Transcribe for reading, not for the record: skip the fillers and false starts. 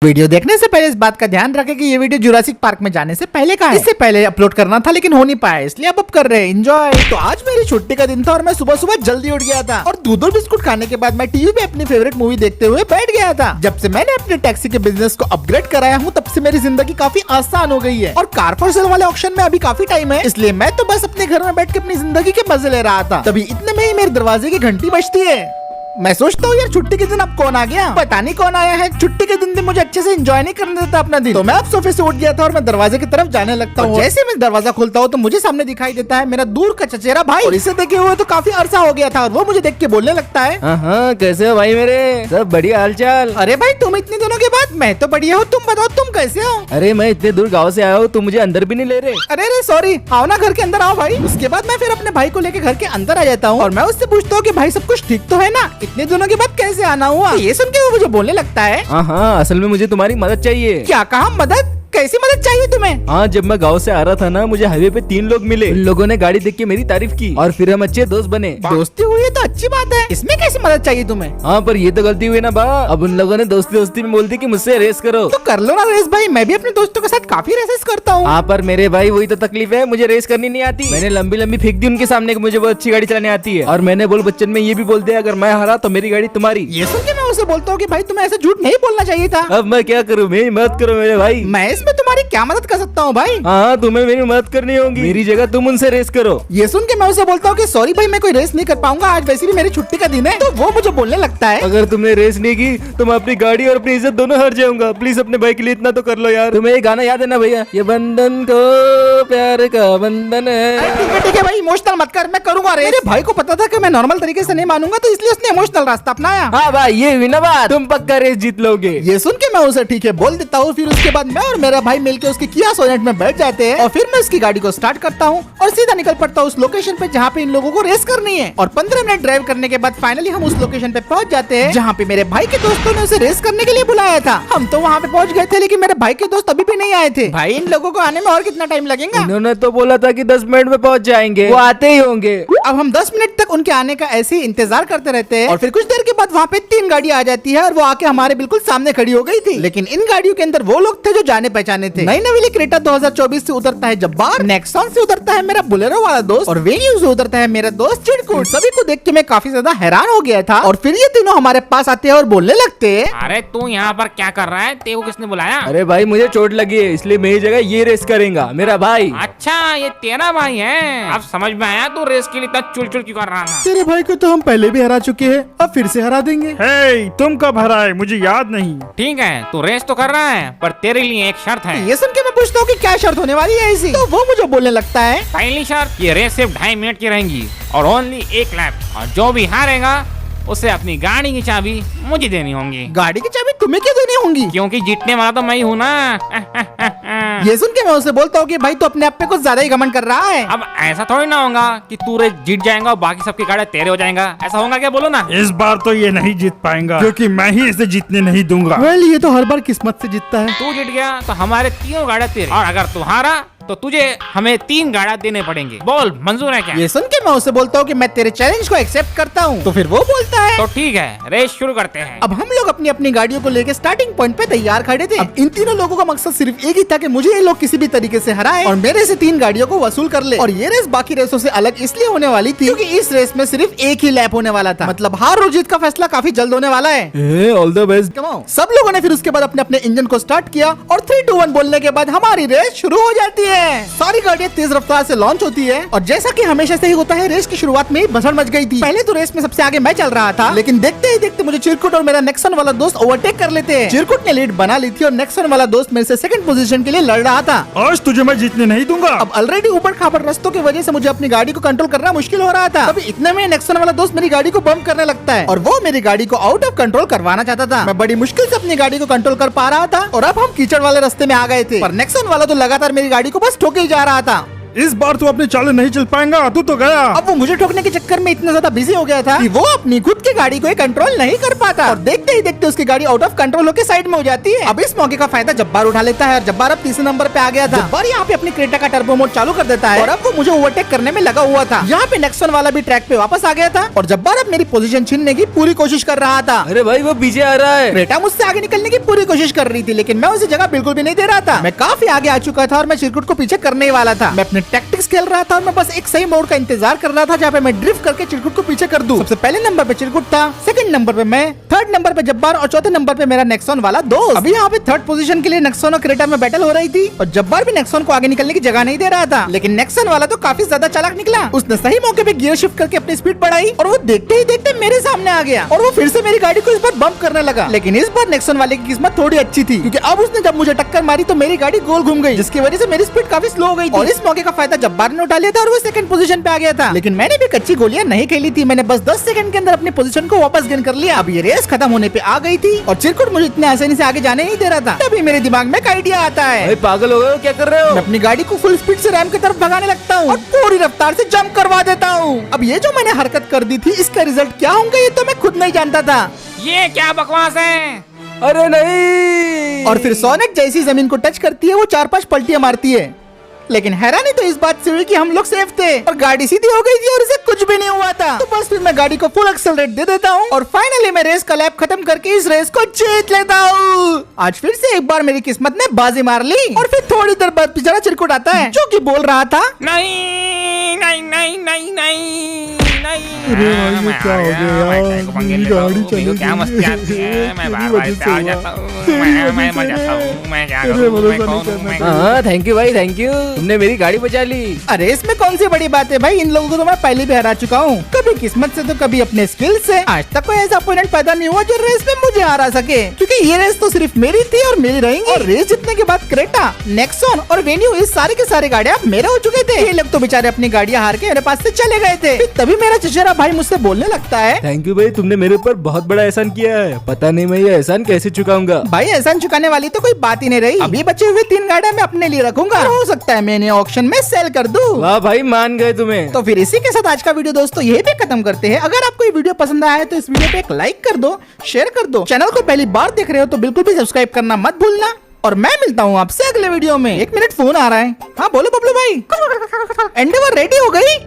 Video देखने से पहले इस बात का ध्यान रखें कि ये वीडियो जुरासिक पार्क में जाने से पहले का है। इससे पहले अपलोड करना था लेकिन हो नहीं पाया, इसलिए अब कर रहे हैं एंजॉय। तो आज मेरी छुट्टी का दिन था और मैं सुबह सुबह जल्दी उठ गया था और दूध और बिस्कुट खाने के बाद मैं टीवी पे अपनी फेवरेट मूवी देखते हुए बैठ गया था। जब से मैंने अपने टैक्सी के बिजनेस को अपग्रेड कराया हूँ तब से मेरी जिंदगी काफी आसान हो गई है और कार फॉर सेल वाले ऑक्शन में अभी काफी टाइम है, इसलिए मैं तो बस अपने घर में बैठ के अपनी जिंदगी के मजे ले रहा था। तभी इतने में ही मेरे दरवाजे की घंटी बजती है। मैं सोचता हूँ यार छुट्टी के दिन अब कौन आ गया, पता नहीं कौन आया है। छुट्टी के दिन भी मुझे अच्छे से एंजॉय नहीं करने देता अपना दिन। तो मैं अब सोफे से उठ गया था और मैं दरवाजे की तरफ जाने लगता हूँ। जैसे मैं दरवाजा खोलता हूँ तो मुझे सामने दिखाई देता है मेरा दूर का चचेरा भाई, और इसे देखे हुए तो काफी अरसा हो गया था और वो मुझे देख के बोलने लगता है, हाँ कैसे हो भाई मेरे, सब बढ़िया हालचाल। अरे भाई तुम इतने दिनों के बाद, मैं तो बढ़िया हूँ, तुम बताओ तुम कैसे हो। अरे मैं इतने दूर गाँव से आया हूँ, तुम मुझे अंदर भी नहीं ले रहे। अरे सॉरी, आओ ना घर के अंदर आओ भाई। उसके बाद मैं फिर अपने भाई को लेके घर के अंदर आ जाता हूँ और मैं उससे पूछता हूँ कि भाई सब कुछ ठीक तो है ना, इतने दिनों के बाद कैसे आना हुआ। ये सुन के वो मुझे बोलने लगता है, हाँ असल में मुझे तुम्हारी मदद चाहिए। क्या कहा मदद, कैसी मदद चाहिए तुम्हें। हाँ जब मैं गांव से आ रहा था ना, मुझे हाईवे पे 3 लोग मिले। उन लोगों ने गाड़ी देख के मेरी तारीफ की और फिर हम अच्छे दोस्त बने। दोस्ती हुई है तो अच्छी बात है, इसमें कैसी मदद चाहिए तुम्हें। हाँ पर ये तो गलती हुई ना बा, अब उन लोगों ने दोस्ती दोस्ती में बोल दी कि मुझसे रेस करो। तो कर लो ना रेस भाई, मैं भी अपने दोस्तों के साथ काफी रेसेस करता हूँ। हाँ पर मेरे भाई वही तो तकलीफ है, मुझे रेस करनी नहीं आती। मैंने लंबी लंबी फेंक दी उनके सामने कि मुझे बहुत अच्छी गाड़ी चलाने आती है, और मैंने बोल बच्चन में ये भी बोल दिया अगर मैं हारा तो मेरी गाड़ी तुम्हारी। ये सुन के मैं उसे बोलता हूँ कि भाई तुम्हें ऐसा झूठ नहीं बोलना चाहिए था। अब मैं क्या करूँ, मेरी मदद करो मेरे भाई। मैं इसमें तुम्हारी क्या मदद कर सकता हूँ भाई। हाँ तुम्हें मेरी मदद करनी होगी, मेरी जगह तुम उनसे रेस करो। ये सुन के मैं उसे बोलता हूँ कि सॉरी भाई मैं कोई रेस नहीं कर पाऊंगा, आज वैसे भी मेरी छुट्टी का दिन है। तो वो मुझे बोलने लगता है, अगर तुमने रेस नहीं की तो मैं अपनी गाड़ी और अपनी इज्जत दोनों हार जाऊंगा, प्लीज अपने भाई के लिए इतना तो कर लो यार। तुम्हें ये गाना याद है ना भैया, ये बंधन को प्यार का बंधन है। ठीक है भाई इमोशनल मत कर, मैं करूंगा रेस। मेरे भाई को पता था कि मैं नॉर्मल तरीके से नहीं मानूंगा तो इसलिए उसने इमोशनल रास्ता अपनाया। हाँ भाई ये हुई ना बात, तुम पक्का रेस जीत लोगे। ये सुन के मैं उसे ठीक है बोल देता हूँ। फिर उसके बाद मैं और मेरा भाई मिलकर उसकी किया सोनेट में बैठ जाते हैं और फिर मैं उसकी गाड़ी को स्टार्ट करता हूँ और सीधा निकल पड़ता हूँ उस लोकेशन पे जहाँ पे इन लोगों को रेस करनी है। और 15 मिनट ड्राइव करने के बाद फाइनली हम उस लोकेशन पे पहुँच जाते हैं जहाँ पे मेरे भाई के दोस्तों ने उसे रेस करने के लिए बुलाया था। हम तो वहाँ पे पहुँच गए थे लेकिन मेरे भाई के दोस्त अभी भी नहीं आए थे। भाई इन लोगों को आने में और कितना टाइम लगेगा। इन्होंने तो बोला था कि 10 मिनट में पहुँच जाएंगे, वो आते ही होंगे। अब हम 10 मिनट तक उनके आने का ऐसे ही इंतजार करते रहते हैं और फिर कुछ देर के बाद वहाँ पे 3 गाड़ी आ जाती है और वो आके हमारे बिल्कुल सामने खड़ी हो गई थी। लेकिन इन गाड़ियों के अंदर वो लोग थे जो जाने पहचाने थे। नई नवेली क्रेटा 2024 से उतरता है जब्बार, नेक्सॉन से उतरता है मेरा बुलेरो वाला दोस्त और वेन्यू से उतरता है मेरा दोस्त चिड़कुट। सभी को देख के मैं काफी ज्यादा हैरान हो गया था और फिर ये तीनों हमारे पास आते हैं और बोलने लगते हैं, अरे तू यहाँ पर क्या कर रहा है, तेरे को किसने बुलाया। अरे भाई मुझे चोट लगी है इसलिए मेरी जगह ये रेस करेगा मेरा भाई। अच्छा ये तेरा भाई है, अब समझ में आया तू रेस के लिए इतना चुल चुल क्यों कर रहा था। तेरे भाई को तो हम पहले भी हरा चुके हैं, अब फिर से हरा देंगे। हे, तुम कब हराए मुझे याद नहीं। ठीक है तू रेस तो कर रहा है पर तेरे लिए एक शर्त है। ये सुन के मैं पूछता हूँ कि क्या शर्त होने वाली है ऐसी। तो वो मुझे बोलने लगता है, पहली शर्त ये रेस सिर्फ 2.5 मिनट की रहेंगी और ओनली 1 लैप, और जो भी हारेगा उसे अपनी गाड़ी की चाबी मुझे देनी होंगी। गाड़ी की चाबी तुम्हें क्यों देनी होंगी। क्योंकि जीतने वाला तो मैं ही हूँ ना। ये सुन के मैं उसे बोलता हूँ कि भाई तो अपने आप पे कुछ ज्यादा ही घमंड कर रहा है। अब ऐसा थोड़ी ना होगा कि तू रेस जीत जाएगा और बाकी सबकी गाड़ी तेरे हो जाएगा, ऐसा होगा क्या, बोलो ना। इस बार तो ये नहीं जीत पाएगा क्योंकि मैं ही इसे जीतने नहीं दूंगा। ये तो हर बार किस्मत से जीतता है। तू जीत गया तो हमारे 3 गाड़ियाँ तेरे, और अगर तू हारा तो तुझे हमें 3 गाड़ियाँ देने पड़ेंगे। बोल मंजूर है क्या। ये सुन के मैं उसे बोलता हूँ कि मैं तेरे चैलेंज को एक्सेप्ट करता हूँ। तो फिर वो बोलता है, तो ठीक है रेस शुरू करते हैं। अब हम लोग अपनी अपनी गाड़ियों को लेकर स्टार्टिंग पॉइंट पे तैयार खड़े थे। अब इन तीनों लोगों का मकसद सिर्फ एक ही था कि मुझे ये लोग किसी भी तरीके से हराए और मेरे से 3 गाड़ियों को वसूल कर ले। और ये रेस बाकी रेसों से अलग इसलिए होने वाली थी क्योंकि इस रेस में सिर्फ एक ही लैप होने वाला था। मतलब हार और जीत का फैसला काफी जल्द होने वाला है। All the best. सब लोगों ने फिर उसके बाद अपने अपने इंजन को स्टार्ट किया और 3, 2, 1 बोलने के बाद हमारी रेस शुरू हो जाती है। सारी गाड़ियां तेज रफ्तार से लॉन्च होती है और जैसा कि हमेशा से ही होता है रेस की शुरुआत में ही भसड़ मच गई थी। पहले तो रेस में सबसे आगे मैं चल रहा था लेकिन देखते ही देखते मुझे चिरकुट और मेरा नेक्सन वाला दोस्त ओवरटेक कर लेते हैं। चिरकुट ने लीड बना ली थी और नेक्सन वाला दोस्त मेरे से सेकंड पोजीशन के लिए लड़ रहा था। आज तुझे मैं जीतने नहीं दूंगा। अब ऑलरेडी ऊपर खापड़ रास्तों की वजह से मुझे अपनी गाड़ी को कंट्रोल करना मुश्किल हो रहा था। तभी इतने में नेक्सन वाला दोस्त मेरी गाड़ी को बम्प करने लगता है और वो मेरी गाड़ी को आउट ऑफ कंट्रोल करवाना चाहता था। मैं बड़ी मुश्किल से अपनी गाड़ी को कंट्रोल कर पा रहा था और अब हम कीचड़ वाले रास्ते में आ गए थे, पर नेक्सन वाला तो लगातार मेरी गाड़ी को बस ठोके ही जा रहा था। इस बार तू अपनी चालें नहीं चल पाएगा, तू तो गया। अब वो मुझे ठोकने के चक्कर में इतना ज्यादा बिजी हो गया था कि वो अपनी खुद की गाड़ी को कंट्रोल नहीं कर पाता और देखते ही देखते उसकी गाड़ी आउट ऑफ कंट्रोल होकर साइड में हो जाती है। अब इस मौके का फायदा जब्बार उठा लेता है और जब्बार अब तीसरे नंबर पे आ गया था। जब्बार यहाँ पे अपनी क्रेटा का टर्बो मोड चालू कर देता है और अब वो मुझे ओवरटेक करने में लगा हुआ था। यहाँ पे नेक्सन वाला भी ट्रैक पे वापस आ गया था और जब्बार अब मेरी पोजीशन छीनने की पूरी कोशिश कर रहा था। अरे भाई वो पीछे आ रहा है। क्रेटा मुझसे आगे निकलने की पूरी कोशिश कर रही थी लेकिन मैं उसे जगह बिल्कुल भी नहीं दे रहा था। मैं काफी आगे आ चुका था और मैं चिरकुट को पीछे करने ही वाला था। मैं अपने टैक्टिक्स खेल रहा था और मैं बस एक सही मोड़ का इंतजार कर रहा था जहाँ पे मैं ड्रिफ्ट करके चिरकुट को पीछे कर दूं। सबसे पहले नंबर पे चिरकुट था, सेकंड नंबर पे मैं, थर्ड नंबर पे जब्बार और चौथे नंबर पे मेरा नेक्सॉन वाला दोस्त। अभी यहाँ पे थर्ड पोजीशन के लिए नेक्सॉन और क्रेटा में बैटल हो रही थी और जब्बार भी नेक्सॉन को आगे निकलने की जगह नहीं दे रहा था। लेकिन नेक्सॉन वाला तो काफी ज्यादा चालाक निकला। उसने सही मौके पे गियर शिफ्ट करके अपनी स्पीड बढ़ाई और वो देखते ही देखते मेरे सामने आ गया और वो फिर से मेरी गाड़ी को इस बार बम्प करने लगा। लेकिन इस बार नेक्सॉन वाले की किस्मत थोड़ी अच्छी थी क्योंकि अब उसने जब मुझे टक्कर मारी तो मेरी गाड़ी गोल घूम गई जिसकी वजह से मेरी स्पीड काफी स्लो हो गई थी और इस मौके का फायदा जब्बार ने उठा लिया था और वो सेकंड पोजीशन पे आ गया था। लेकिन मैंने भी कच्ची गोलियां नहीं खेली थी, मैंने बस 10 सेकंड के अंदर अपनी पोजीशन को वापस गेन कर लिया। अब ये रेस खत्म होने पे आ गई थी और चिरकुट मुझे इतने आसानी से आगे जाने नहीं दे रहा था। तभी मेरे दिमाग में एक आइडिया आता है। भाई पागल हो गए हो, क्या कर रहे हो? मैं अपनी गाड़ी को फुल स्पीड से रैम की तरफ भगाने लगता हूँ और पूरी रफ्तार से जंप करवा देता हूँ। अब ये जो मैंने हरकत कर दी थी इसका रिजल्ट क्या होंगे ये तो मैं खुद नहीं जानता था। ये क्या बकवास है? अरे नहीं। और फिर सोनेट जैसी जमीन को टच करती है वो 4-5 पलटियां मारती है। लेकिन हैरानी तो इस बात से हुई कि हम लोग सेफ थे और गाड़ी सीधी हो गई थी और इसे कुछ भी नहीं हुआ था। तो बस फिर मैं गाड़ी को फुल एक्सेलरेट दे देता हूँ और फाइनली मैं रेस का लैप खत्म करके इस रेस को जीत लेता हूँ। आज फिर से एक बार मेरी किस्मत ने बाजी मार ली और फिर थोड़ी देर बाद बेचारा चिरकुट आता है जो कि बोल रहा था नहीं नहीं नहीं नहीं नहीं नहीं। अरे भाई, ये क्या हो गया यार? मेरी गाड़ी चली गई। क्या मस्ती आती है, मैं बार बार तेरी वजह से जाता हूँ, हुआ। मैं मर जाता हूँ, मैं क्या अरे करूँ, भरोसा मैं नहीं कौन हूँ, करना मैं चाहिए। हाँ थैंक यू भाई, थैंक यू, तुमने मेरी गाड़ी बचा ली। अरे इसमें कौन सी बड़ी बात है भाई, इन लोगों को तो मैं पहले भी हरा चुका हूँ, कभी किस्मत से तो कभी अपने स्किल से। आज तक कोई ऐसा अपोनेंट पैदा नहीं हुआ जो रेस में मुझे हरा सके क्योंकि ये रेस तो सिर्फ मेरी थी और मेरी रहेंगी। और रेस जीतने के बाद क्रेटा, नेक्सॉन और वेन्यू इस सारे के सारे गाड़ियाँ मेरे हो चुके थे। ये लोग तो बेचारे अपनी गाड़ियाँ हार के मेरे पास से चले गए थे। फिर तभी मेरा चचेरा भाई मुझसे बोलने लगता है, थैंक यू भाई, तुमने मेरे ऊपर बहुत बड़ा एहसान किया है, पता नहीं मैं ये एहसान कैसे चुकाऊंगा। भाई एहसान चुकाने वाली तो कोई बात ही नहीं रही। अभी बचे हुए 3 गाड़ियाँ मैं अपने लिए रखूंगा, हो सकता है मैं इन्हें ऑक्शन में सेल कर दूं। वाह भाई, मान गए तुम्हें। तो फिर इसी के साथ आज का वीडियो दोस्तों यही पे खत्म करते हैं। अगर आपको ये वीडियो पसंद आया है तो इस वीडियो पे एक लाइक कर दो, शेयर कर दो। चैनल को पहली बार देख रहे हो तो बिल्कुल भी सब्सक्राइब करना मत भूलना और मैं मिलता हूँ आपसे अगले वीडियो में। 1 मिनट फोन आ रहा है। हाँ बोलो बबलू भाई। एंडेवर रेडी हो गई?